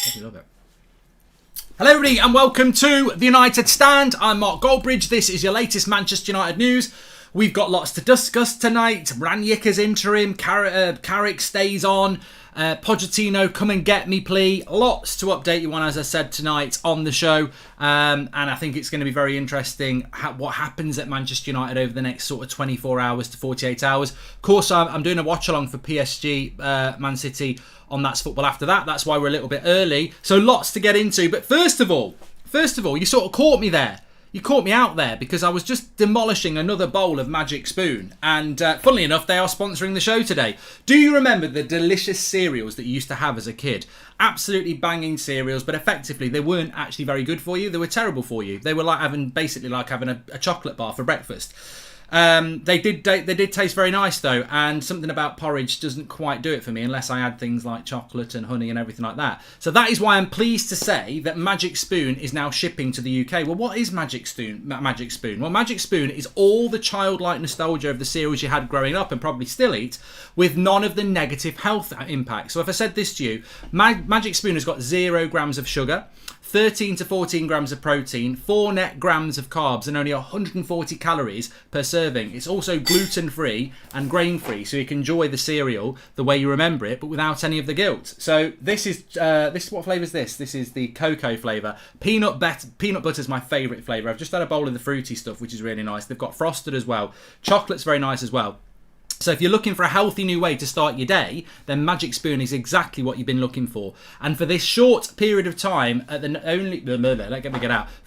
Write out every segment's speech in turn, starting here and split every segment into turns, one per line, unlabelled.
I love it. Hello everybody and welcome to the United Stand. I'm Mark Goldbridge. This is your latest Manchester United news. We've got lots to discuss tonight. Ranieri's interim, CARRICK stays on, Pochettino come and get me plea. Lots to update you on, as I said, tonight on the show. And I think it's going to be very interesting what happens at Manchester United over the next sort of 24 hours to 48 hours. Of course, I'm doing a watch along for PSG, Man City on That's Football after that. That's why we're a little bit early. So lots to get into. But first of all, you sort of caught me there. You caught me out there because I was just demolishing another bowl of Magic Spoon. And funnily enough, they are sponsoring the show today. Do you remember the delicious cereals that you used to have as a kid? Absolutely banging cereals, but effectively they weren't actually very good for you. They were terrible for you. They were like having a chocolate bar for breakfast. They did taste very nice though, and something about porridge doesn't quite do it for me unless I add things like chocolate and honey and everything like that. So that is why I'm pleased to say that Magic Spoon is now shipping to the UK. Well, what is Magic Spoon? Well, Magic Spoon is all the childlike nostalgia of the cereals you had growing up and probably still eat, with none of the negative health impact. So if I said this to you, Magic Spoon has got 0 grams of sugar, 13 to 14 grams of protein, 4 net grams of carbs, and only 140 calories per serving. It's also gluten-free and grain-free, so you can enjoy the cereal the way you remember it, but without any of the guilt. So this is what flavour is this? This is the cocoa flavour. Peanut butter is my favourite flavour. I've just had a bowl of the fruity stuff, which is really nice. They've got frosted as well. Chocolate's very nice as well. So if you're looking for a healthy new way to start your day, then Magic Spoon is exactly what you've been looking for. And for this short period of time, for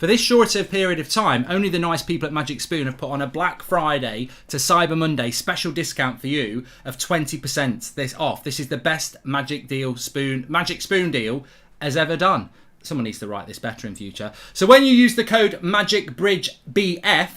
this shorter period of time, only the nice people at Magic Spoon have put on a Black Friday to Cyber Monday special discount for you of 20% off. This is the best Magic Spoon deal has ever done. Someone needs to write this better in future. So when you use the code MagicBridgeBF,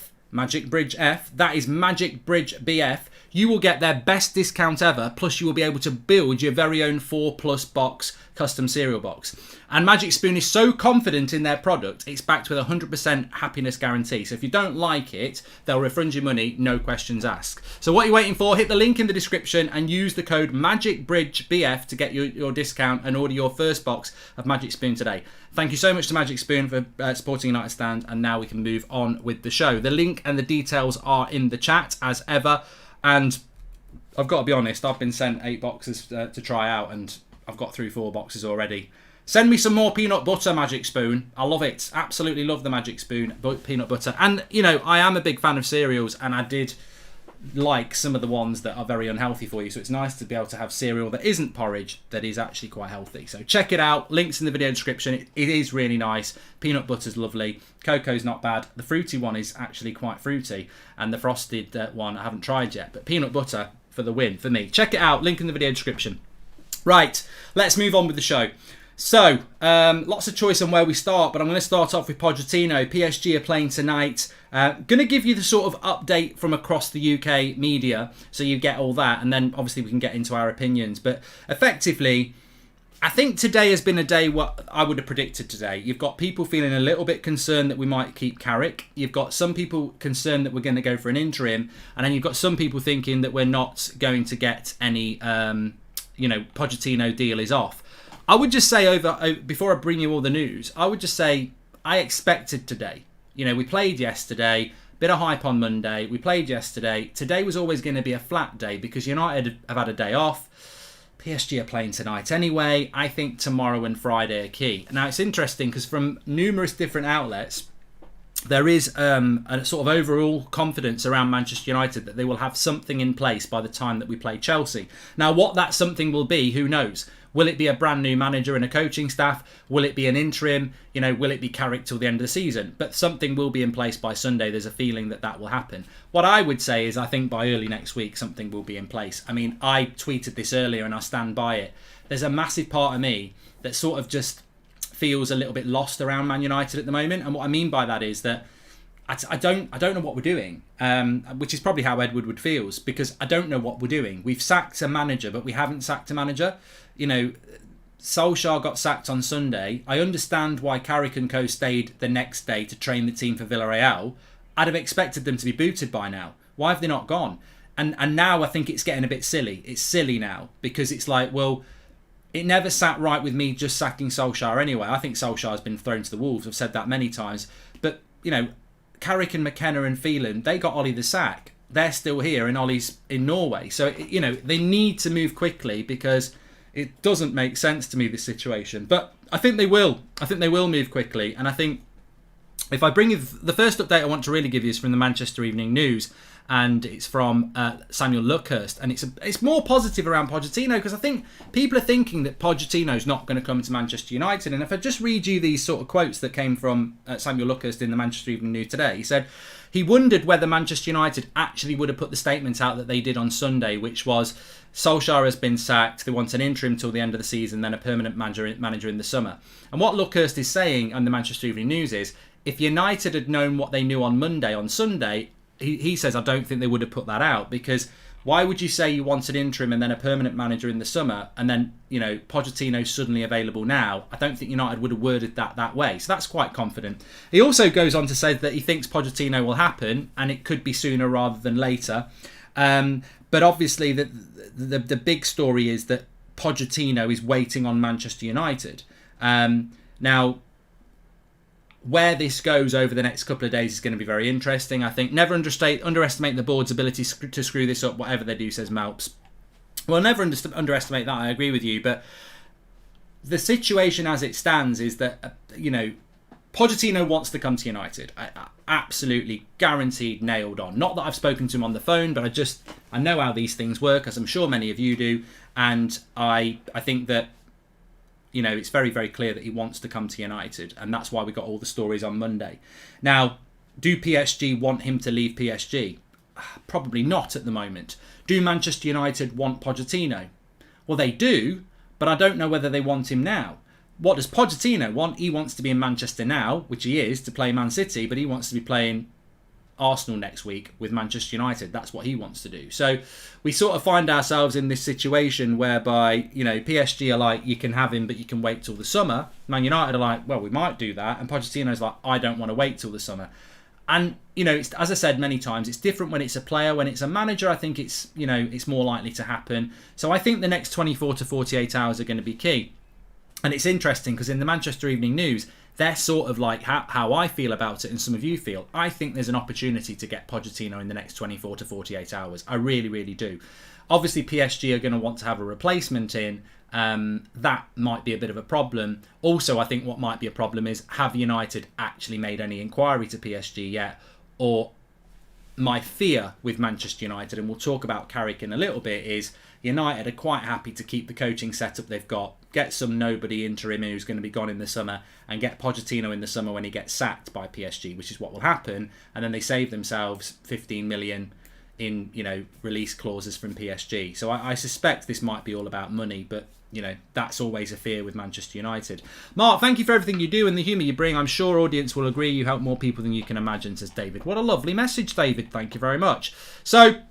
that is MagicBridgeBF, you will get their best discount ever, plus you will be able to build your very own 4+ box custom cereal box. And Magic Spoon is so confident in their product, it's backed with a 100% happiness guarantee. So if you don't like it, they'll refund your money, no questions asked. So what are you waiting for? Hit the link in the description and use the code MagicBridgeBF to get your discount and order your first box of Magic Spoon today. Thank you so much to Magic Spoon for supporting United Stand, and now we can move on with the show. The link and the details are in the chat as ever. And I've got to be honest, I've been sent 8 boxes to try out, and I've got through 4 boxes already. Send me some more peanut butter, Magic Spoon. I love it. Absolutely love the Magic Spoon peanut butter. And, you know, I am a big fan of cereals, and I did like some of the ones that are very unhealthy for you. So it's nice to be able to have cereal that isn't porridge, that is actually quite healthy. So check it out. Links in the video description. It is really nice. Peanut butter's lovely. Cocoa's not bad. The fruity one is actually quite fruity. And the frosted one I haven't tried yet. But peanut butter for the win for me. Check it out. Link in the video description. Right, let's move on with the show. So, lots of choice on where we start, but I'm going to start off with Pochettino. PSG are playing tonight. Going to give you the sort of update from across the UK media, so you get all that, and then obviously we can get into our opinions. But effectively, I think today has been a day what I would have predicted today. You've got people feeling a little bit concerned that we might keep CARRICK. You've got some people concerned that we're going to go for an interim, and then you've got some people thinking that we're not going to get any, Pochettino deal is off. I would just say before I bring you all the news, I would just say I expected today. You know, we played yesterday, bit of hype on Monday. We played yesterday. Today was always going to be a flat day because United have had a day off. PSG are playing tonight anyway. I think tomorrow and Friday are key. Now, it's interesting because from numerous different outlets, there is a sort of overall confidence around Manchester United that they will have something in place by the time that we play Chelsea. Now, what that something will be, who knows? Will it be a brand new manager and a coaching staff? Will it be an interim? You know, will it be CARRICK till the end of the season? But something will be in place by Sunday. There's a feeling that will happen. What I would say is I think by early next week, something will be in place. I mean, I tweeted this earlier and I stand by it. There's a massive part of me that sort of just feels a little bit lost around Man United at the moment. And what I mean by that is that I don't know what we're doing, which is probably how Ed Woodward feels, because I don't know what we're doing. We've sacked a manager, but we haven't sacked a manager. You know, Solskjaer got sacked on Sunday. I understand why Carrick and co stayed the next day to train the team for Villarreal. I'd have expected them to be booted by now. Why have they not gone? And now I think it's getting a bit silly. It's silly now because it's like, well, it never sat right with me just sacking Solskjaer anyway. I think Solskjaer's been thrown to the wolves. I've said that many times. But, you know, Carrick and McKenna and Phelan, they got Ollie the sack. They're still here and Ollie's in Norway. So, you know, they need to move quickly because it doesn't make sense to me, this situation. But I think they will. I think they will move quickly. And I think if I bring you the first update I want to really give you is from the Manchester Evening News. And it's from Samuel Luckhurst, and it's more positive around Pochettino because I think people are thinking that Pochettino's not going to come to Manchester United. And if I just read you these sort of quotes that came from Samuel Luckhurst in the Manchester Evening News today, he said he wondered whether Manchester United actually would have put the statement out that they did on Sunday, which was Solskjaer has been sacked, they want an interim till the end of the season, then a permanent manager in the summer. And what Luckhurst is saying on the Manchester Evening News is if United had known what they knew on Monday, on Sunday, he says, I don't think they would have put that out because why would you say you want an interim and then a permanent manager in the summer and then, you know, Pochettino's suddenly available now? I don't think United would have worded that way. So that's quite confident. He also goes on to say that he thinks Pochettino will happen and it could be sooner rather than later. But obviously the big story is that Pochettino is waiting on Manchester United. Now, where this goes over the next couple of days is going to be very interesting. I think never underestimate the board's ability to screw this up, whatever they do, says Malps. Well, never underestimate that, I agree with you. But the situation as it stands is that, you know, Pochettino wants to come to United. I absolutely guaranteed, nailed on. Not that I've spoken to him on the phone, but I know how these things work, as I'm sure many of you do. And I think that, you know, it's very, very clear that he wants to come to United. And that's why we got all the stories on Monday. Now, do PSG want him to leave PSG? Probably not at the moment. Do Manchester United want Pochettino? Well, they do, but I don't know whether they want him now. What does Pochettino want? He wants to be in Manchester now, which he is, to play Man City, but he wants to be playing Arsenal next week with Manchester United. That's what he wants to do. So we sort of find ourselves in this situation whereby, you know, PSG are like, you can have him, but you can wait till the summer. Man United are like, well, we might do that. And Pochettino's like, I don't want to wait till the summer. And, you know, it's, as I said many times, it's different when it's a player. When it's a manager, I think it's, you know, it's more likely to happen. So I think the next 24 to 48 hours are going to be key. And it's interesting because in the Manchester Evening News, they're sort of like how I feel about it and some of you feel. I think there's an opportunity to get Pochettino in the next 24 to 48 hours. I really, really do. Obviously, PSG are going to want to have a replacement in. That might be a bit of a problem. Also, I think what might be a problem is, have United actually made any inquiry to PSG yet? Or my fear with Manchester United, and we'll talk about Carrick in a little bit, is United are quite happy to keep the coaching setup they've got, get some nobody interim who's going to be gone in the summer, and get Pochettino in the summer when he gets sacked by PSG, which is what will happen. And then they save themselves 15 million in, you know, release clauses from PSG. So I suspect this might be all about money, but, you know, that's always a fear with Manchester United. Mark, thank you for everything you do and the humour you bring. I'm sure audience will agree you help more people than you can imagine, says David. What a lovely message, David. Thank you very much. So,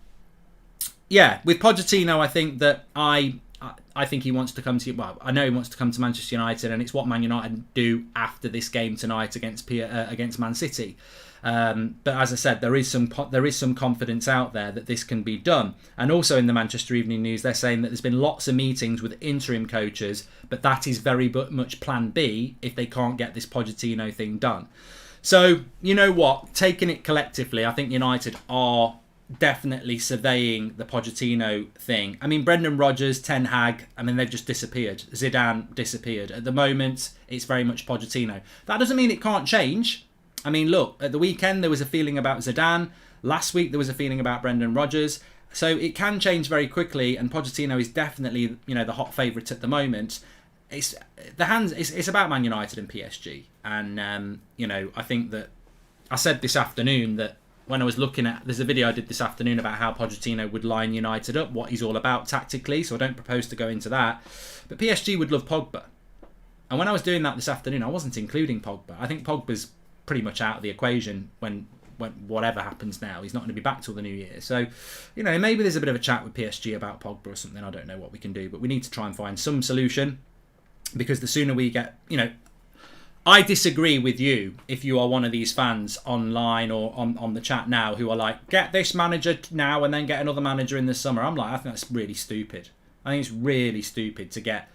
yeah, with Pochettino, I think that I think he wants to come to, well, I know he wants to come to Manchester United, and it's what Man United do after this game tonight against Man City. But as I said, there is some confidence out there that this can be done. And also in the Manchester Evening News, they're saying that there's been lots of meetings with interim coaches, but that is very much plan B if they can't get this Pochettino thing done. So, you know what? Taking it collectively, I think United are definitely surveying the Pochettino thing. I mean, Brendan Rodgers, Ten Hag, I mean, they've just disappeared. Zidane disappeared. At the moment, it's very much Pochettino. That doesn't mean it can't change. I mean, look, at the weekend, there was a feeling about Zidane. Last week, there was a feeling about Brendan Rodgers. So it can change very quickly, and Pochettino is definitely, you know, the hot favourite at the moment. It's about Man United and PSG. And, you know, I think that I said this afternoon that when I was looking at, there's a video I did this afternoon about how Pochettino would line United up, what he's all about tactically, so I don't propose to go into that. But PSG would love Pogba. And when I was doing that this afternoon, I wasn't including Pogba. I think Pogba's pretty much out of the equation when whatever happens now. He's not going to be back till the new year. So, you know, maybe there's a bit of a chat with PSG about Pogba or something. I don't know what we can do, but we need to try and find some solution, because the sooner we get, you know, I disagree with you if you are one of these fans online or on the chat now who are like, get this manager now and then get another manager in the summer. I'm like, I think that's really stupid. I think it's really stupid to get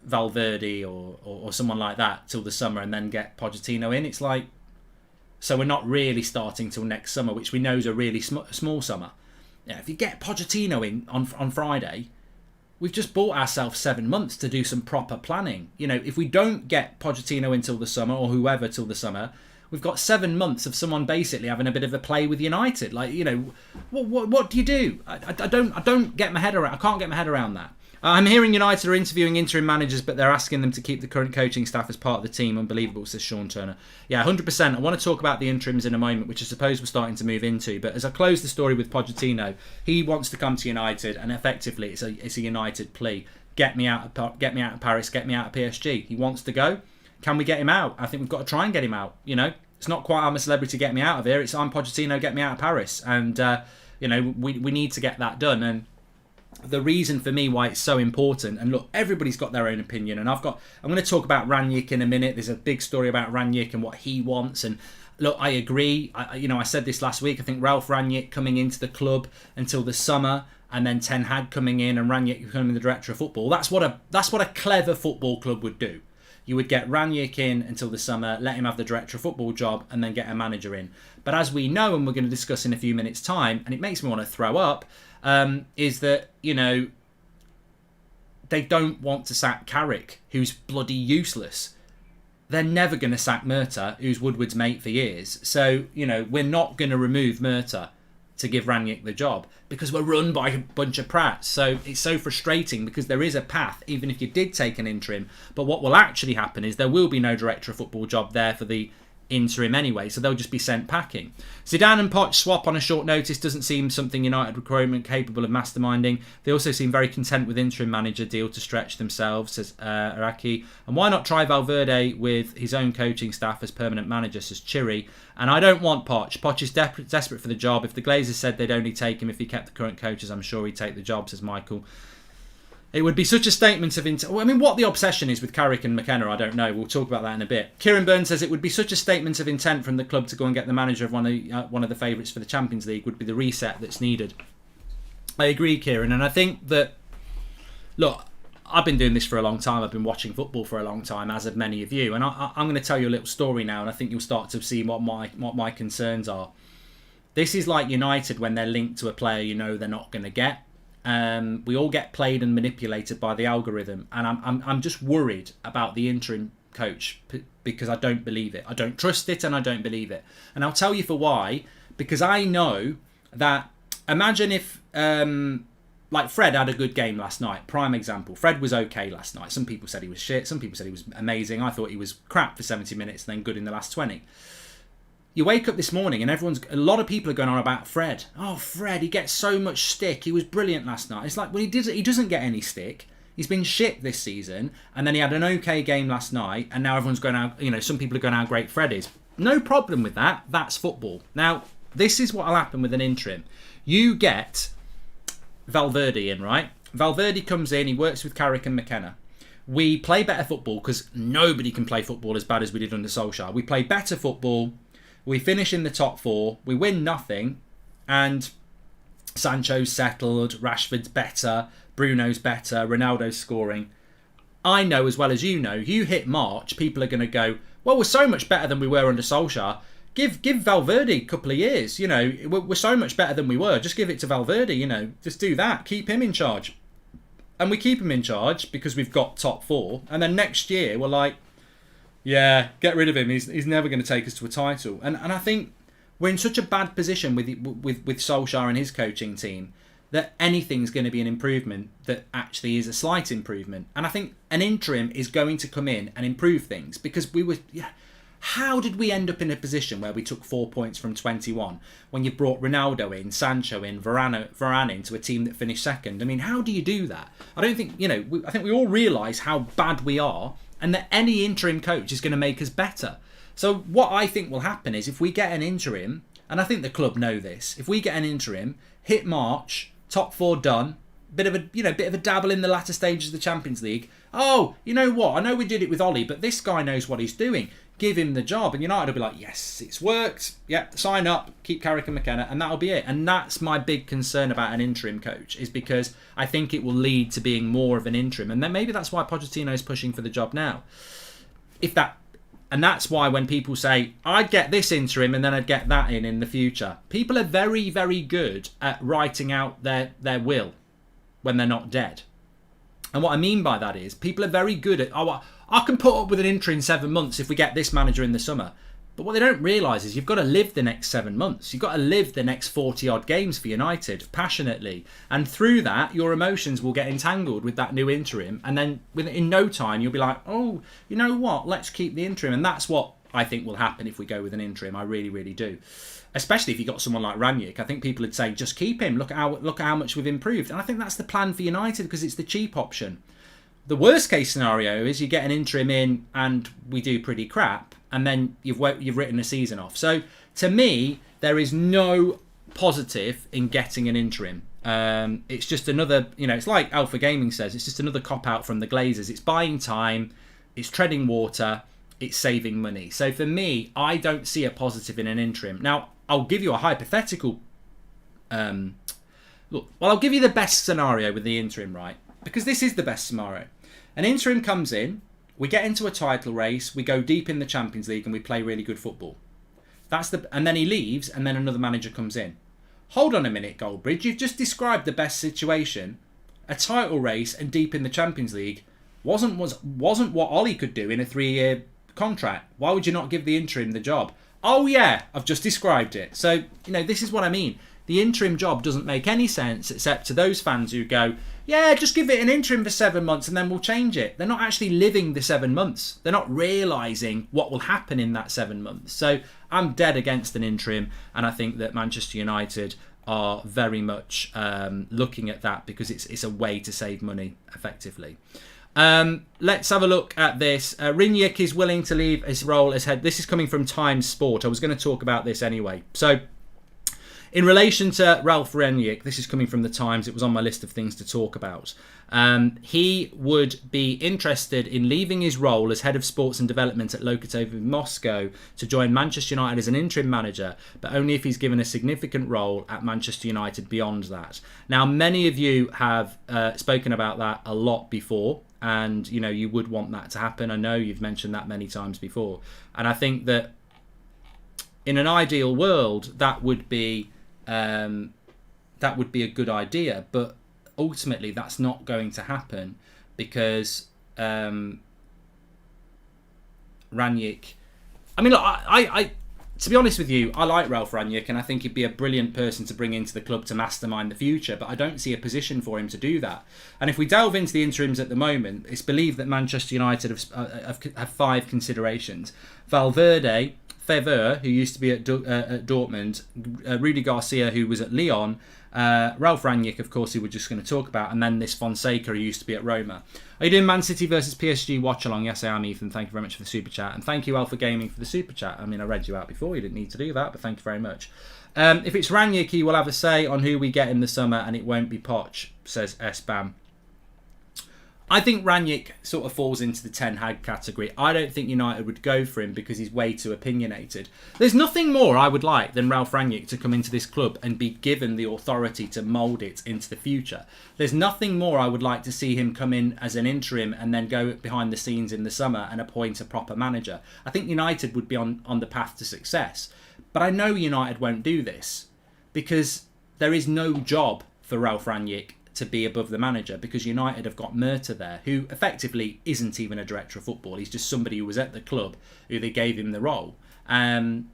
Valverde or someone like that till the summer and then get Pochettino in. It's like, so we're not really starting till next summer, which we know is a really small summer. Yeah, if you get Pochettino in on Friday, we've just bought ourselves 7 months to do some proper planning. You know, if we don't get Pochettino until the summer, or whoever till the summer, we've got 7 months of someone basically having a bit of a play with United. Like, you know, what do you do? I don't get my head around. I can't get my head around that. I'm hearing United are interviewing interim managers, but they're asking them to keep the current coaching staff as part of the team. Unbelievable, says Sean Turner. Yeah, 100%. I want to talk about the interims in a moment, which I suppose we're starting to move into. But as I close the story with Pochettino, he wants to come to United, and effectively it's a United plea. Get me out of Paris, get me out of PSG. He wants to go. Can we get him out? I think we've got to try and get him out. You know, it's not quite I'm a celebrity, get me out of here. It's I'm Pochettino, get me out of Paris. And you know, we need to get that done. And the reason for me why it's so important, and look, everybody's got their own opinion, and I'm going to talk about Rangnick in a minute. There's a big story about Rangnick and what he wants, and look, I agree. I said this last week. I think Ralph Rangnick coming into the club until the summer, and then Ten Hag coming in and Rangnick becoming the director of football. That's what a clever football club would do. You would get Rangnick in until the summer, let him have the director of football job, and then get a manager in. But as we know, and we're going to discuss in a few minutes' time, and it makes me want to throw up, is that, you know, they don't want to sack Carrick, who's bloody useless. They're never going to sack Murta, who's Woodward's mate for years. So, you know, we're not going to remove Murta to give Rangnick the job because we're run by a bunch of prats. So it's so frustrating because there is a path, even if you did take an interim. But what will actually happen is there will be no director of football job there for the interim anyway, so they'll just be sent packing. Zidane and Poch swap on a short notice doesn't seem something United recruitment capable of masterminding. They also seem very content with interim manager deal to stretch themselves, says Araki. And why not try Valverde with his own coaching staff as permanent manager, says Chiri. And I don't want Poch. Poch is desperate for the job. If the Glazers said they'd only take him if he kept the current coaches, I'm sure he'd take the job, says Michael. It would be such a statement of intent. Well, I mean, what the obsession is with Carrick and McKenna, I don't know. We'll talk about that in a bit. Kieran Burns says it would be such a statement of intent from the club to go and get the manager of one of the favourites for the Champions League. Would be the reset that's needed. I agree, Kieran, and I think that, look, I've been doing this for a long time. I've been watching football for a long time, as have many of you. And I'm going to tell you a little story now, and I think you'll start to see what my concerns are. This is like United when they're linked to a player you know they're not going to get. We all get played and manipulated by the algorithm, and I'm just worried about the interim coach because I don't believe it. I don't trust it, and I don't believe it. And I'll tell you for why. Because I know that, imagine if like Fred had a good game last night. Prime example. Fred was okay last night. Some people said he was shit. Some people said he was amazing. I thought he was crap for 70 minutes and then good in the last 20. You wake up this morning and a lot of people are going on about Fred. Oh, Fred, he gets so much stick. He was brilliant last night. It's like, well, he doesn't get any stick. He's been shit this season, and then he had an okay game last night, and now everyone's going out, you know, some people are going how great Fred is. No problem with that. That's football. Now, this is what will happen with an interim. You get Valverde in, right? Valverde comes in, he works with Carrick and McKenna. We play better football because nobody can play football as bad as we did under Solskjaer. We play better football. We finish in the top 4. We win nothing. And Sancho's settled. Rashford's better. Bruno's better. Ronaldo's scoring. I know as well as you know, you hit March, people are going to go, well, we're so much better than we were under Solskjaer. Give Valverde a couple of years. You know, we're so much better than we were. Just give it to Valverde, you know. Just do that. Keep him in charge. And we keep him in charge because we've got top 4. And then next year, we're like, yeah, get rid of him. He's never going to take us to a title. And I think we're in such a bad position with Solskjaer and his coaching team that anything's going to be an improvement that actually is a slight improvement. And I think an interim is going to come in and improve things because how did we end up in a position where we took 4 points from 21 when you brought Ronaldo in, Sancho in, Varane into a team that finished second? I mean, how do you do that? I don't think, you know, I think we all realise how bad we are and that any interim coach is going to make us better. So what I think will happen is if we get an interim, and I think the club know this, if we get an interim, hit March, top 4 done, bit of a dabble in the latter stages of the Champions League. Oh, you know what? I know we did it with Ollie, but this guy knows what he's doing. give him the job. And United will be like, yes, it's worked. Yep, sign up, keep Carrick and McKenna, and that'll be it. And that's my big concern about an interim coach, is because I think it will lead to being more of an interim. And then maybe that's why Pochettino is pushing for the job now. And that's why when people say, I'd get this interim and then I'd get that in the future, people are very, very good at writing out their will when they're not dead. And what I mean by that is people are very good at, I can put up with an interim 7 months if we get this manager in the summer. But what they don't realise is you've got to live the next 7 months. You've got to live the next 40-odd games for United passionately. And through that, your emotions will get entangled with that new interim. And then in no time, you'll be like, oh, you know what? Let's keep the interim. And that's what I think will happen if we go with an interim. I really, really do. Especially if you got someone like Ranić. I think people would say, just keep him. Look at how much we've improved. And I think that's the plan for United because it's the cheap option. The worst case scenario is you get an interim in and we do pretty crap, and then you've written a season off. So to me, there is no positive in getting an interim. It's just another, it's like Alpha Gaming says, it's just another cop out from the Glazers. It's buying time, it's treading water, it's saving money. So for me, I don't see a positive in an interim. Now, I'll give you a hypothetical. I'll give you the best scenario with the interim, right? Because this is the best scenario. An interim comes in, we get into a title race, we go deep in the Champions League and we play really good football. And then he leaves and then another manager comes in. Hold on a minute, Goldbridge, you've just described the best situation. A title race and deep in the Champions League wasn't what Ollie could do in a 3-year contract. Why would you not give the interim the job? Oh yeah, I've just described it. So, this is what I mean. The interim job doesn't make any sense except to those fans who go, yeah, just give it an interim for 7 months and then we'll change it. They're not actually living the 7 months. They're not realising what will happen in that 7 months. So I'm dead against an interim, and I think that Manchester United are very much looking at that because it's a way to save money effectively. Let's have a look at this. Ranić is willing to leave his role as head. This is coming from Times Sport. I was going to talk about this anyway. So in relation to Ralf Ranić, this is coming from the Times. It was on my list of things to talk about. He would be interested in leaving his role as head of sports and development at Lokomotiv Moscow to join Manchester United as an interim manager, but only if he's given a significant role at Manchester United beyond that. Now, many of you have spoken about that a lot before, and you would want that to happen. I know you've mentioned that many times before, and I think that in an ideal world, that would be a good idea, but ultimately that's not going to happen because Ranić. I mean, look, I to be honest with you, I like Ralf Ranić, and I think he'd be a brilliant person to bring into the club to mastermind the future, but I don't see a position for him to do that. And if we delve into the interims at the moment, it's believed that Manchester United have 5 considerations. Valverde, Fever, who used to be at Dortmund, Rudi Garcia, who was at Lyon, Ralf Ranić, of course, who we're just going to talk about, and then this Fonseca, who used to be at Roma. Are you doing Man City versus PSG watch along? Yes, I am, Ethan. Thank you very much for the super chat, and thank you, Alpha Gaming, for the super chat. I mean, I read you out before; you didn't need to do that, but thank you very much. If it's Ranić, he will have a say on who we get in the summer, and it won't be POCH, says S-Bam. I think Ranić sort of falls into the Ten Hag category. I don't think United would go for him because he's way too opinionated. There's nothing more I would like than Ralf Ranić to come into this club and be given the authority to mould it into the future. There's nothing more I would like to see him come in as an interim and then go behind the scenes in the summer and appoint a proper manager. I think United would be on the path to success. But I know United won't do this because there is no job for Ralf Ranić to be above the manager, because United have got Murta there, who effectively isn't even a director of football. He's just somebody who was at the club who they gave him the role. And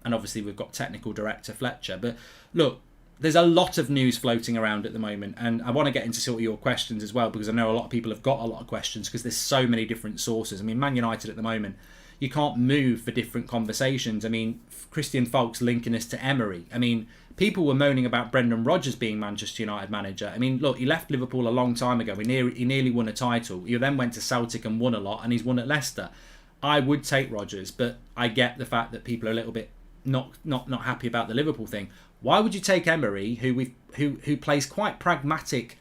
obviously we've got technical director Fletcher. But look, there's a lot of news floating around at the moment, and I want to get into sort of your questions as well, because I know a lot of people have got a lot of questions because there's so many different sources. I mean, Man United at the moment, you can't move for different conversations. I mean, Christian Falk's linking us to Emery. I mean, people were moaning about Brendan Rodgers being Manchester United manager. I mean, look, he left Liverpool a long time ago. He nearly won a title. He then went to Celtic and won a lot, and he's won at Leicester. I would take Rodgers, but I get the fact that people are a little bit not happy about the Liverpool thing. Why would you take Emery, who plays quite pragmatic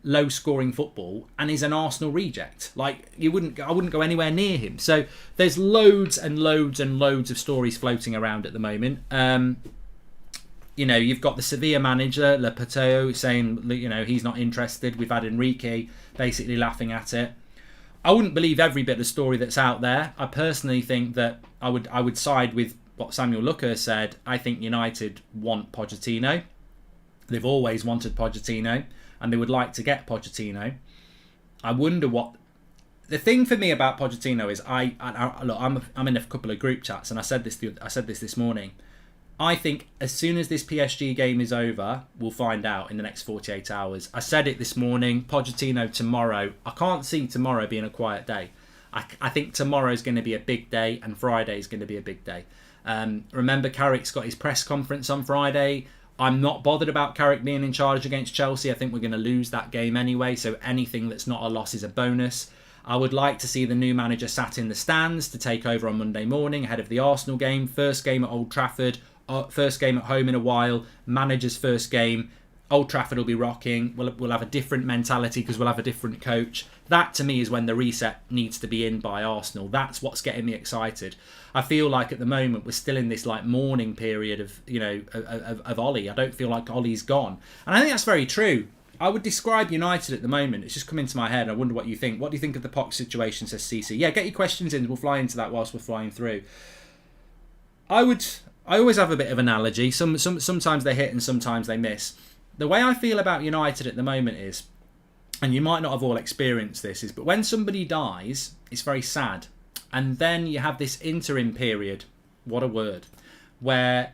low scoring football and is an Arsenal reject. Like, I wouldn't go anywhere near him. So there's loads and loads and loads of stories floating around at the moment. You know, you've got the Sevilla manager, Lopetegui, saying, you know, he's not interested. We've had Enrique basically laughing at it. I wouldn't believe every bit of the story that's out there. I personally think that I would side with what Samuel Lucker said. I think United want Pochettino. They've always wanted Pochettino, and they would like to get Pochettino. I wonder what... The thing for me about Pochettino is, look, I'm in a couple of group chats, and I said this morning. I think as soon as this PSG game is over, we'll find out in the next 48 hours. I said it this morning, Pochettino tomorrow. I can't see tomorrow being a quiet day. I think tomorrow's going to be a big day, and Friday's going to be a big day. Remember, Carrick's got his press conference on Friday. I'm not bothered about Carrick being in charge against Chelsea. I think we're going to lose that game anyway, so anything that's not a loss is a bonus. I would like to see the new manager sat in the stands to take over on Monday morning ahead of the Arsenal game. First game at Old Trafford. First game at home in a while, manager's first game. Old Trafford will be rocking. We'll have a different mentality because we'll have a different coach. That to me is when the reset needs to be in by Arsenal. That's what's getting me excited. I feel like at the moment we're still in this like mourning period of, you know, of Ollie. I don't feel like Ollie's gone, and I think that's very true. I would describe United at the moment. It's just come into my head. I wonder what you think. What do you think of the POCH situation? Says CC. Yeah, get your questions in. We'll fly into that whilst we're flying through. I always have a bit of analogy. Sometimes they hit and sometimes they miss. The way I feel about United at the moment is, and you might not have all experienced this, is but when somebody dies, it's very sad. And then you have this interim period, what a word, where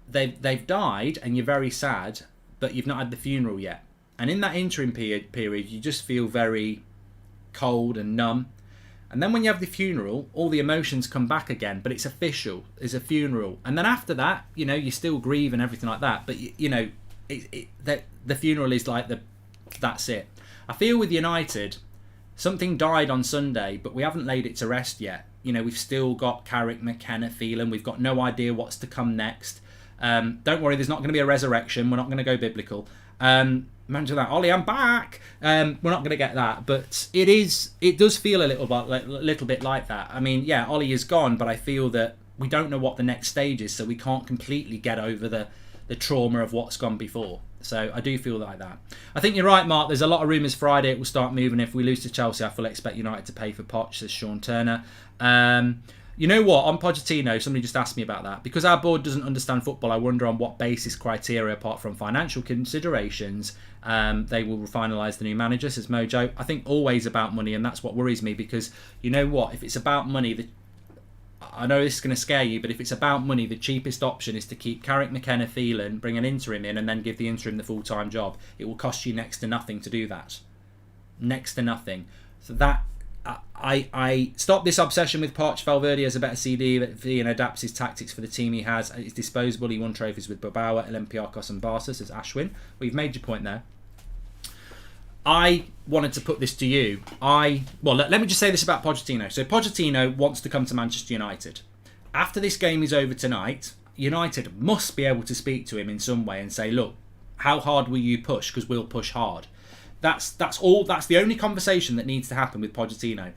they've died and you're very sad, but you've not had the funeral yet. And in that interim period, you just feel very cold and numb. And then when you have the funeral, all the emotions come back again, but it's official. It's a funeral. And then after that, you know, you still grieve and everything like that. But, you know, the funeral is like that's it. I feel with United, something died on Sunday, but we haven't laid it to rest yet. You know, we've still got Carrick, McKenna, Phelan. We've got no idea what's to come next. Don't worry, there's not going to be a resurrection. We're not going to go biblical. Imagine that, Ollie, I'm back. We're not going to get that, but it does feel a little bit like that. I mean, yeah, Ollie is gone, but I feel that we don't know what the next stage is, so we can't completely get over the trauma of what's gone before. So I do feel like that. I think you're right, Mark. There's a lot of rumours Friday it will start moving. If we lose to Chelsea, I fully expect United to pay for POCH, says Sean Turner. You know what? On Pochettino, somebody just asked me about that. Because our board doesn't understand football, I wonder on what basis, criteria, apart from financial considerations, they will finalise the new manager, says Mojo. I think always about money, and that's what worries me. Because you know what? If it's about money, I know this is going to scare you, but if it's about money, the cheapest option is to keep Carrick, McKenna, Phelan, bring an interim in, and then give the interim the full-time job. It will cost you next to nothing to do that. Next to nothing. So that... I stop this obsession with Poch. Valverde has a better CD and adapts his tactics for the team he has. It's disposable. He won trophies with Bilbao, Olympiacos and Barca, says Ashwin. Well, you've made your point there. I wanted to put this to you. Let me just say this about Pochettino. So Pochettino wants to come to Manchester United. After this game is over tonight, United must be able to speak to him in some way and say, look, how hard will you push? Because we'll push hard. That's the only conversation that needs to happen with Pochettino.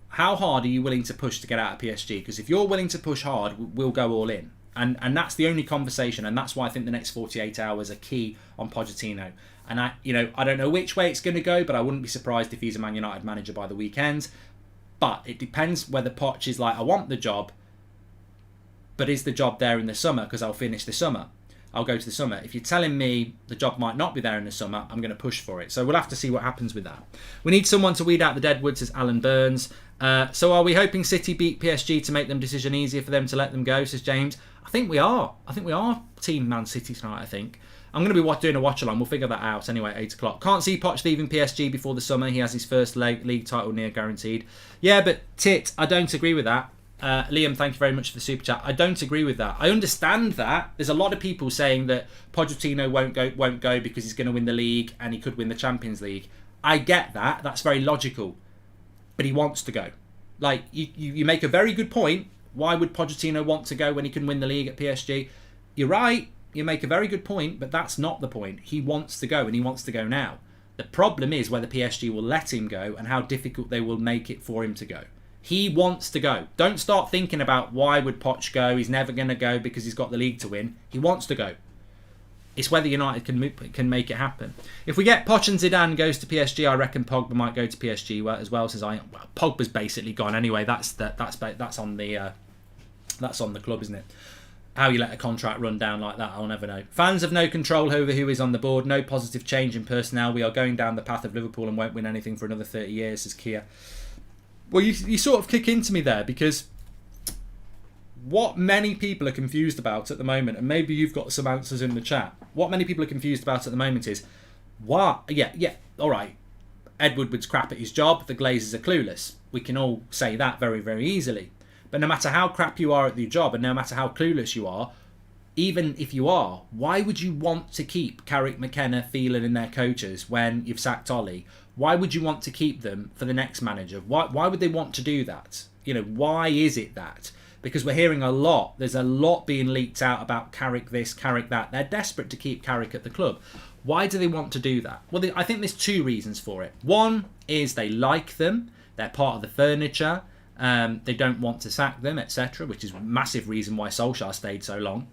How hard are you willing to push to get out of PSG? Because if you're willing to push hard, we'll go all in. And that's the only conversation, and that's why I think the next 48 hours are key on Pochettino. And I don't know which way it's going to go, but I wouldn't be surprised if he's a Man United manager by the weekend. But it depends whether Poch is like, I want the job, but is the job there in the summer? Because I'll finish the summer. I'll go to the summer. If you're telling me the job might not be there in the summer, I'm going to push for it. So we'll have to see what happens with that. We need someone to weed out the deadwood, says Alan Burns. So are we hoping City beat PSG to make them decision easier for them to let them go, says James. I think we are. Team Man City tonight, I think. I'm going to be doing a watch-along. We'll figure that out anyway at 8 o'clock. Can't see Poch leaving PSG before the summer. He has his first league title near guaranteed. Yeah, but I don't agree with that. Liam, thank you very much for the super chat. I don't agree with that. I understand that. There's a lot of people saying that Pochettino won't go because he's going to win the league and he could win the Champions League. I get that. That's very logical. But he wants to go. Like, you make a very good point. Why would Pochettino want to go when he can win the league at PSG? You're right. You make a very good point, but that's not the point. He wants to go, and he wants to go now. The problem is whether PSG will let him go and how difficult they will make it for him to go. He wants to go. Don't start thinking about why would POCH go. He's never going to go because he's got the league to win. He wants to go. It's whether United can make it happen. If we get POCH and Zidane goes to PSG, I reckon Pogba might go to PSG as well. Says I. Well, Pogba's basically gone anyway. That's on the club, isn't it? How you let a contract run down like that, I'll never know. Fans have no control over who is on the board. No positive change in personnel. We are going down the path of Liverpool and won't win anything for another 30 years, says Kia. Well, you sort of kick into me there, because what many people are confused about at the moment, and maybe you've got some answers in the chat, what many people are confused about at the moment is, what? Yeah, all right. Ed Woodward's crap at his job. The Glazers are clueless. We can all say that very, very easily. But no matter how crap you are at your job and no matter how clueless you are, even if you are, why would you want to keep Carrick, McKenna, Phelan and their coaches when you've sacked Ollie? Why would you want to keep them for the next manager? Why would they want to do that? You know, why is it that? Because we're hearing a lot. There's a lot being leaked out about Carrick this, Carrick that. They're desperate to keep Carrick at the club. Why do they want to do that? Well, I think there's two reasons for it. One is they like them. They're part of the furniture. They don't want to sack them, etc., which is a massive reason why Solskjaer stayed so long.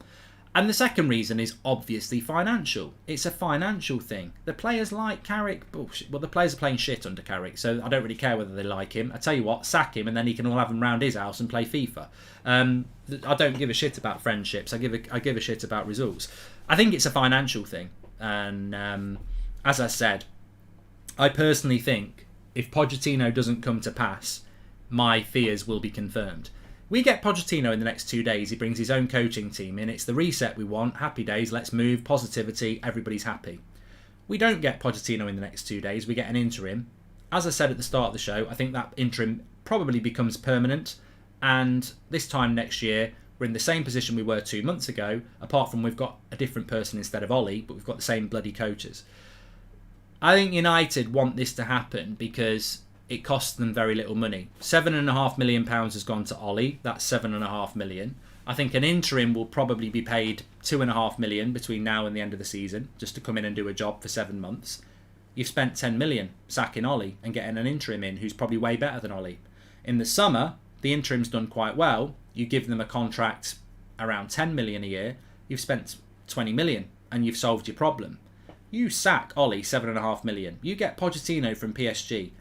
And the second reason is obviously financial. It's a financial thing. The players like Carrick. Bullshit. Well, the players are playing shit under Carrick, so I don't really care whether they like him. I tell you what, sack him and then he can all have them round his house and play FIFA. I don't give a shit about friendships. I give a shit about results. I think it's a financial thing. And as I said, I personally think if Pochettino doesn't come to pass, my fears will be confirmed. We get Pochettino in the next 2 days. He brings his own coaching team in. It's the reset we want. Happy days. Let's move. Positivity. Everybody's happy. We don't get Pochettino in the next 2 days. We get an interim. As I said at the start of the show, I think that interim probably becomes permanent. And this time next year, we're in the same position we were 2 months ago, apart from we've got a different person instead of Ollie, but we've got the same bloody coaches. I think United want this to happen because it costs them very little money. £7.5 million has gone to Ollie. That's $7.5 million. I think an interim will probably be paid $2.5 million between now and the end of the season, just to come in and do a job for 7 months. You've spent $10 million sacking Ollie and getting an interim in who's probably way better than Ollie. In the summer, the interim's done quite well. You give them a contract around $10 million a year. You've spent $20 million and you've solved your problem. You sack Ollie, $7.5 million. You get Pochettino from PSG,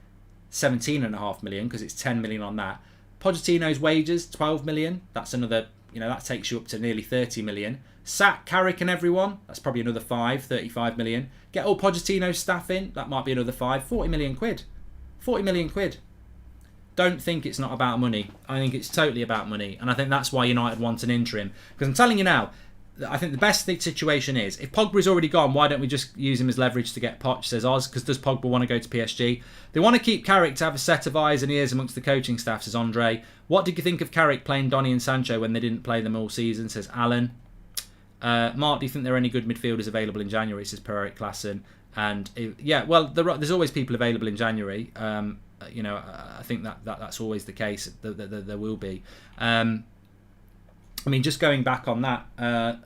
$17.5 million, because it's $10 million on that. Pochettino's wages, $12 million. That's another, that takes you up to nearly $30 million. Sack Carrick and everyone, that's probably another $35 million. Get all Pochettino's staff in, that might be another $40 million quid. 40 million quid. Don't think it's not about money. I think it's totally about money. And I think that's why United want an interim. Because I'm telling you now, I think the best situation is, if Pogba's already gone, why don't we just use him as leverage to get Poch, says Oz, because does Pogba want to go to PSG? They want to keep Carrick to have a set of eyes and ears amongst the coaching staff, says Andre. What did you think of Carrick playing Donny and Sancho when they didn't play them all season, says Alan. Mark, do you think there are any good midfielders available in January, says Per-Erik Klassen. And there's always people available in January. I think that's always the case. There will be. Just going back on that,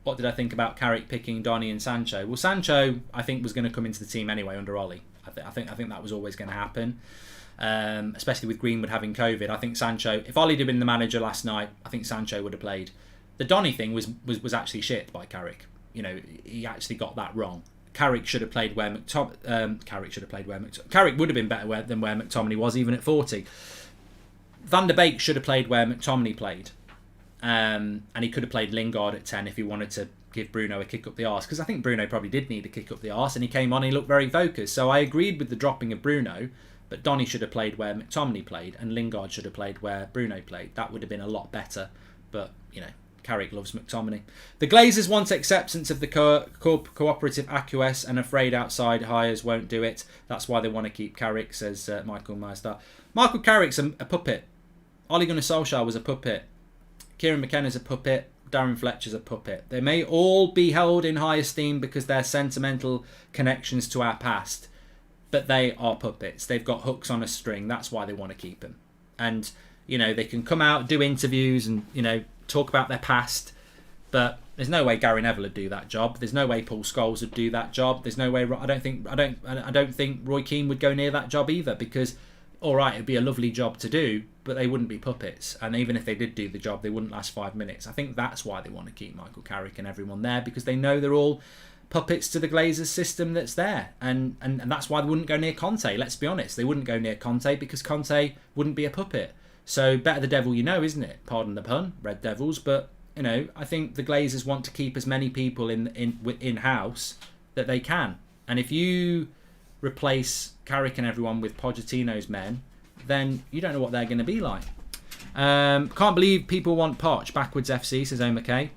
what did I think about Carrick picking Donny and Sancho? Well, Sancho, I think, was going to come into the team anyway under Ollie. I think that was always going to happen, especially with Greenwood having COVID. I think Sancho, if Ollie had been the manager last night, I think Sancho would have played. The Donny thing was actually shit by Carrick. He actually got that wrong. Carrick should have played where Carrick would have been better than where McTominay was, even at 40. Van der Beek should have played where McTominay played. And he could have played Lingard at 10 if he wanted to give Bruno a kick up the arse, because I think Bruno probably did need a kick up the arse, and he came on and he looked very focused. So I agreed with the dropping of Bruno, but Donny should have played where McTominay played and Lingard should have played where Bruno played. That would have been a lot better, but Carrick loves McTominay. The Glazers want acceptance of the cooperative AQS and afraid outside hires won't do it. That's why they want to keep Carrick, says Michael Meister. Michael Carrick's a puppet. Ole Gunnar Solskjaer was a puppet. Kieran McKenna's a puppet. Darren Fletcher's a puppet. They may all be held in high esteem because they're sentimental connections to our past, but they are puppets. They've got hooks on a string. That's why they want to keep them. And, they can come out, do interviews and, talk about their past, but There's no way Gary Neville would do that job. There's no way Paul Scholes would do that job. There's no way. I don't think Roy Keane would go near that job either, because all right, it'd be a lovely job to do, but they wouldn't be puppets. And even if they did do the job, they wouldn't last 5 minutes. I think that's why they want to keep Michael Carrick and everyone there, because they know they're all puppets to the Glazers system that's there. And that's why they wouldn't go near Conte. Let's be honest. They wouldn't go near Conte because Conte wouldn't be a puppet. So better the devil you know, isn't it? Pardon the pun, Red Devils. But, you know, I think the Glazers want to keep as many people in-house that they can. And if you replace Carrick and everyone with Pochettino's men, then you don't know what they're going to be like. Can't believe people want POCH. Backwards FC, says Omar K.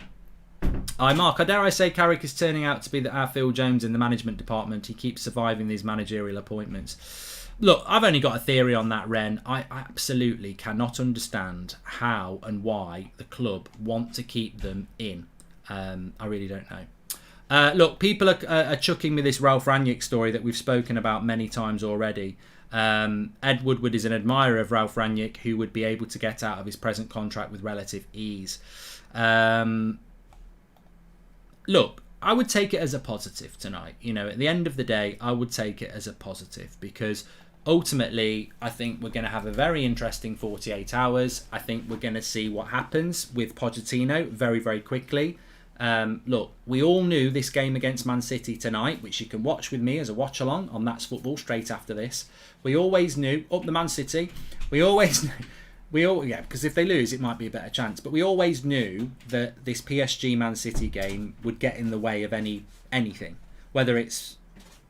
Mark, I dare I say Carrick is turning out to be our Phil Jones in the management department. He keeps surviving these managerial appointments. Look, I've only got a theory on that, Ren. I absolutely cannot understand how and why the club want to keep them in. I really don't know. Look, people are chucking me this Ralph Rangnick story that we've spoken about many times already. Ed Woodward is an admirer of Ralph Rangnick, who would be able to get out of his present contract with relative ease. Look, I would take it as a positive tonight. You know, at the end of the day, I would take it as a positive, because ultimately, I think we're going to have a very interesting 48 hours. I think we're going to see what happens with Pochettino very, very quickly. Look, we all knew this game against Man City tonight, which you can watch with me as a watch along on That's Football straight after this. We always knew, up the Man City, because if they lose, it might be a better chance. But we always knew that this PSG Man City game would get in the way of anything, whether it's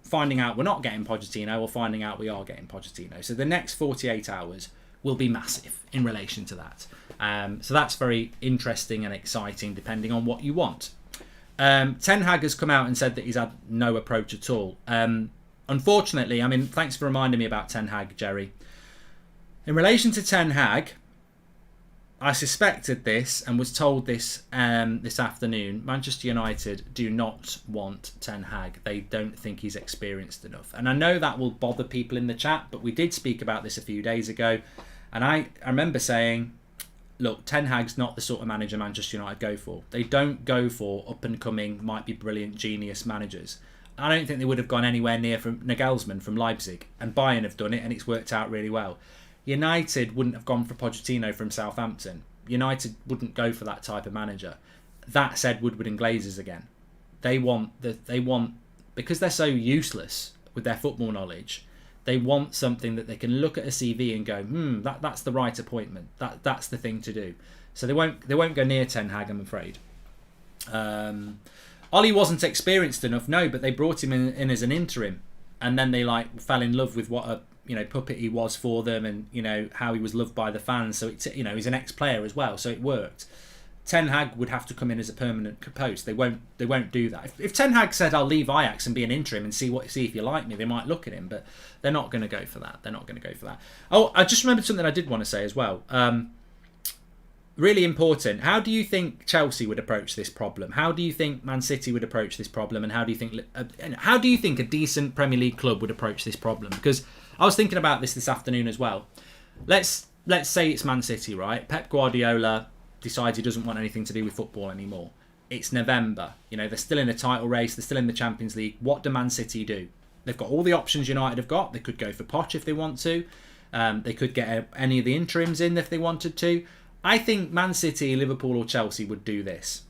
finding out we're not getting Pochettino or finding out we are getting Pochettino. So the next 48 hours will be massive in relation to that. So that's very interesting and exciting, depending on what you want. Ten Hag has come out and said that he's had no approach at all. Unfortunately, I mean, thanks for reminding me about Ten Hag, Jerry. In relation to Ten Hag, I suspected this and was told this this afternoon. Manchester United do not want Ten Hag. They don't think he's experienced enough. And I know that will bother people in the chat, but we did speak about this a few days ago. And I remember saying, look, Ten Hag's not the sort of manager Manchester United go for. They don't go for up-and-coming, might be brilliant, genius managers. I don't think they would have gone anywhere near from Nagelsmann from Leipzig. And Bayern have done it, and it's worked out really well. United wouldn't have gone for Pochettino from Southampton. United wouldn't go for that type of manager. That said, Woodward and Glazers again. They want because they're so useless with their football knowledge. They want something that they can look at a CV and go, that's the right appointment. That's the thing to do. So they won't go near Ten Hag, I'm afraid. Ollie wasn't experienced enough, no, but they brought him in as an interim, and then they fell in love with what a puppet he was for them, and how he was loved by the fans. So he's an ex-player as well, so it worked. Ten Hag would have to come in as a permanent post. They won't do that. If Ten Hag said, I'll leave Ajax and be an interim and see if you like me, they might look at him, but they're not going to go for that. Oh, I just remembered something I did want to say as well. Really important. How do you think Chelsea would approach this problem? How do you think Man City would approach this problem? And how do you think a decent Premier League club would approach this problem? Because I was thinking about this afternoon as well. Let's say it's Man City, right? Pep Guardiola decides he doesn't want anything to do with football anymore. It's November. They're still in a title race. They're still in the Champions League. What do Man City do? They've got all the options United have got. They could go for Poch if they want to. They could get any of the interims in if they wanted to. I think Man City, Liverpool or Chelsea would do this.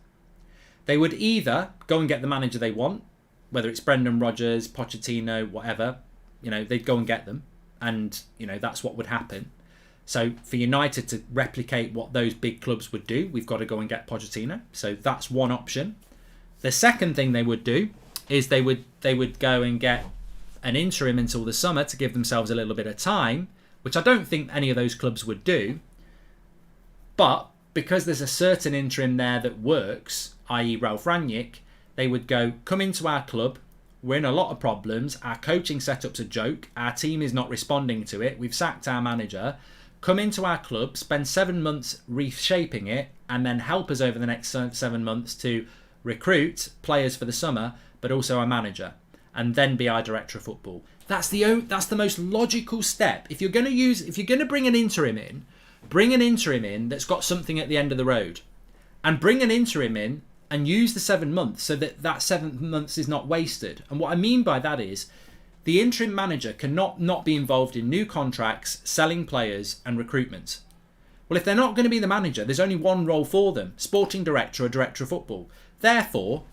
They would either go and get the manager they want, whether it's Brendan Rodgers, Pochettino, whatever. They'd go and get them. And, that's what would happen. So for United to replicate what those big clubs would do, we've got to go and get Pochettino. So that's one option. The second thing they would do is they would go and get an interim until the summer to give themselves a little bit of time, which I don't think any of those clubs would do. But because there's a certain interim there that works, i.e. Ralph Rangnick, they would go, come into our club. We're in a lot of problems. Our coaching setup's a joke. Our team is not responding to it. We've sacked our manager. Come into our club, spend 7 months reshaping it, and then help us over the next 7 months to recruit players for the summer, but also our manager, and then be our director of football. That's the most logical step. If you're going to bring an interim in, bring an interim in that's got something at the end of the road, and bring an interim in and use the 7 months so that that 7 months is not wasted. And what I mean by that is the interim manager cannot not be involved in new contracts, selling players and recruitment. Well, if they're not going to be the manager, there's only one role for them, sporting director or director of football. Therefore,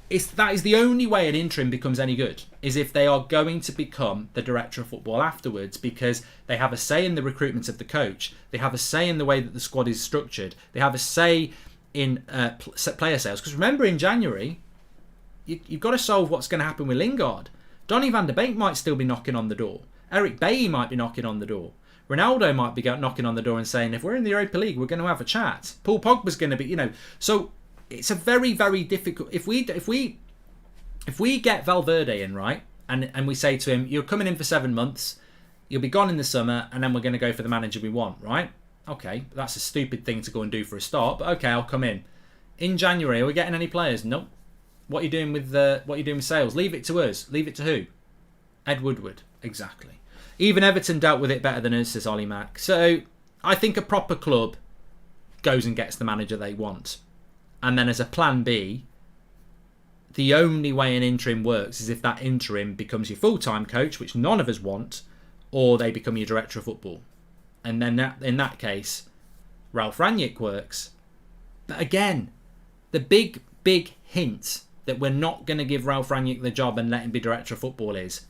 that is the only way an interim becomes any good, is if they are going to become the director of football afterwards, because they have a say in the recruitment of the coach, they have a say in the way that the squad is structured, they have a say in player sales. Because remember, in January, you've got to solve what's going to happen with Lingard. Donny van der Beek might still be knocking on the door. Eric Bailly might be knocking on the door. Ronaldo might be knocking on the door and saying, if we're in the Europa League, we're going to have a chat. Paul Pogba's going to be, so it's a very, very difficult. If we get Valverde in, right, and we say to him, you're coming in for 7 months, you'll be gone in the summer, and then we're going to go for the manager we want, right? Okay, that's a stupid thing to go and do for a start, but okay, I'll come in. In January, are we getting any players? Nope. What are you doing with sales? Leave it to us. Leave it to who? Ed Woodward. Exactly. Even Everton dealt with it better than us, says Ollie Mack. So I think a proper club goes and gets the manager they want. And then as a plan B, the only way an interim works is if that interim becomes your full-time coach, which none of us want, or they become your director of football. And then in that case, Ralph Rangnick works. But again, the big hint that we're not going to give Ralph Rangnick the job and let him be director of football is,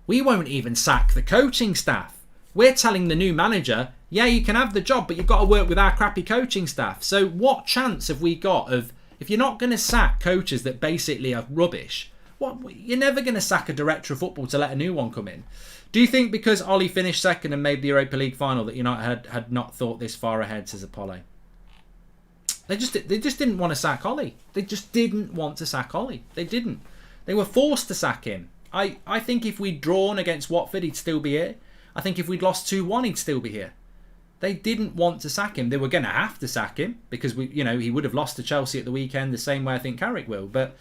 we won't even sack the coaching staff. We're telling the new manager, yeah, you can have the job, but you've got to work with our crappy coaching staff. So what chance have we got of, if you're not going to sack coaches that basically are rubbish, you're never going to sack a director of football to let a new one come in. Do you think because Ollie finished second and made the Europa League final that United had not thought this far ahead, says Apollo? They just didn't want to sack Ollie. They just didn't want to sack Ollie. They didn't. They were forced to sack him. I think if we'd drawn against Watford, he'd still be here. I think if we'd lost 2-1, he'd still be here. They didn't want to sack him. They were going to have to sack him because he would have lost to Chelsea at the weekend the same way I think Carrick will. But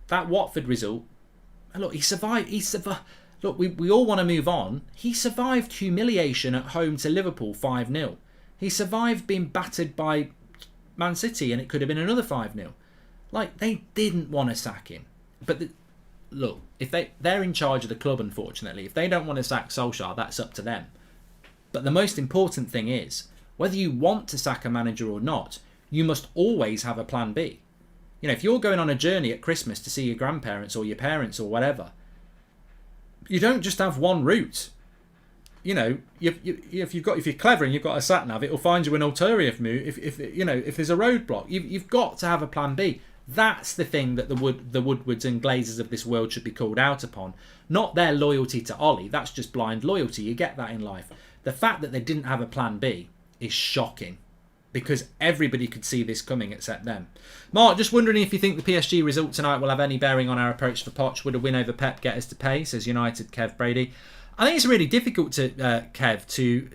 that Watford result, look, he survived. Look, we all want to move on. He survived humiliation at home to Liverpool 5-0. He survived being battered by Man City and it could have been another 5-0. Like, they didn't want to sack him. But look, if they're in charge of the club, unfortunately. If they don't want to sack Solskjaer, that's up to them. But the most important thing is, whether you want to sack a manager or not, you must always have a plan B. If you're going on a journey at Christmas to see your grandparents or your parents or whatever, you don't just have one route. If you're clever and you've got a sat nav, it'll find you an ulterior move. If there's a roadblock, you've got to have a plan B. That's the thing that the Woodwards and Glazers of this world should be called out upon. Not their loyalty to Ollie. That's just blind loyalty. You get that in life. The fact that they didn't have a plan B is shocking because everybody could see this coming except them. Mark, just wondering if you think the PSG result tonight will have any bearing on our approach for Poch. Would a win over Pep get us to pay, says United Kev Brady. I think it's really difficult to Kev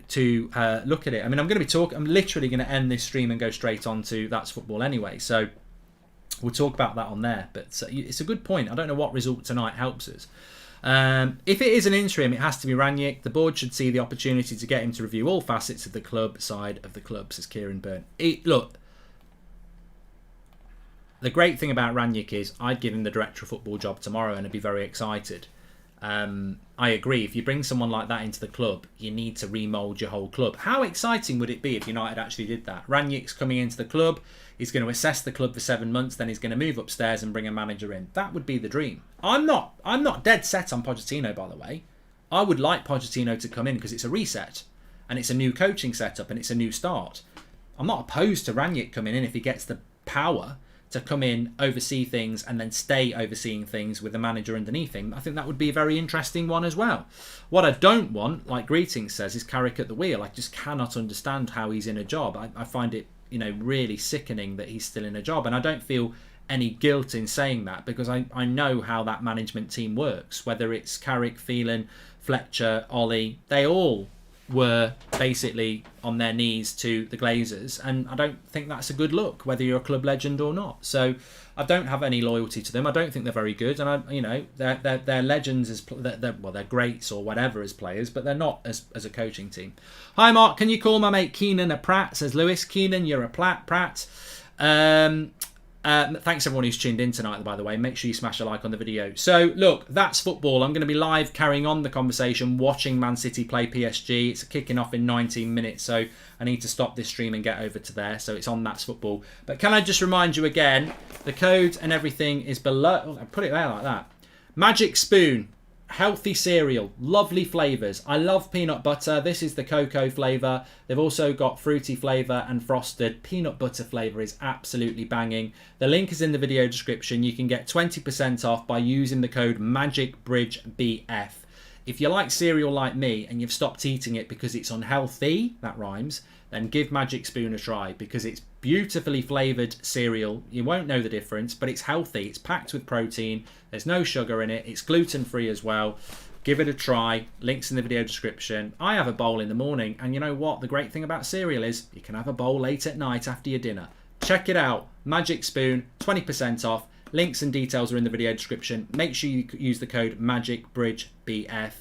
to look at it. I mean, I'm literally going to end this stream and go straight on to That's Football anyway. So we'll talk about that on there. But it's a good point. I don't know what result tonight helps us. If it is an interim, it has to be Rangnick. The board should see the opportunity to get him to review all facets of the club side of the club, says Kieran Byrne. Look, the great thing about Rangnick is I'd give him the director of football job tomorrow and I'd be very excited. I agree. If you bring someone like that into the club, you need to remould your whole club. How exciting would it be if United actually did that? Rangnick's coming into the club. He's going to assess the club for 7 months. Then he's going to move upstairs and bring a manager in. That would be the dream. I'm not dead set on Pochettino, by the way. I would like Pochettino to come in because it's a reset and it's a new coaching setup and it's a new start. I'm not opposed to Rangnick coming in if he gets the power to come in, oversee things, and then stay overseeing things with the manager underneath him. I think that would be a very interesting one as well. What I don't want, like Greetings says, is Carrick at the wheel. I just cannot understand how he's in a job. I find it, really sickening that he's still in a job, and I don't feel any guilt in saying that because I know how that management team works. Whether it's Carrick, Phelan, Fletcher, Ollie, they all were basically on their knees to the Glazers, and I don't think that's a good look, whether you're a club legend or not. So I don't have any loyalty to them. I don't think they're very good, and they're legends as they're greats or whatever as players, but they're not as a coaching team. Hi Mark, can you call my mate Keenan a prat? Says Lewis. Keenan, you're a Pratt. Thanks everyone who's tuned in tonight, by the way. Make sure you smash a like on the video. So, look, that's football. I'm going to be live carrying on the conversation, watching Man City play PSG. It's kicking off in 19 minutes, so I need to stop this stream and get over to there. So it's on That's Football. But can I just remind you again, the code and everything is below. Oh, I put it there like that. Magic Spoon. Healthy cereal, lovely flavours. I love peanut butter. This is the cocoa flavour. They've also got fruity flavour and frosted. Peanut butter flavour is absolutely banging. The link is in the video description. You can get 20% off by using the code MAGICBRIDGEBF. If you like cereal like me and you've stopped eating it because it's unhealthy, that rhymes, then give Magic Spoon a try because it's beautifully flavoured cereal. You won't know the difference, but it's healthy. It's packed with protein. There's no sugar in it. It's gluten-free as well. Give it a try. Links in the video description. I have a bowl in the morning, and you know what? The great thing about cereal is you can have a bowl late at night after your dinner. Check it out. Magic Spoon, 20% off. Links and details are in the video description. Make sure you use the code MAGICBRIDGEBF.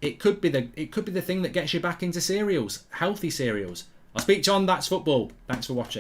It could be the thing that gets you back into cereals, healthy cereals. I'll speak to you on That's Football. Thanks for watching.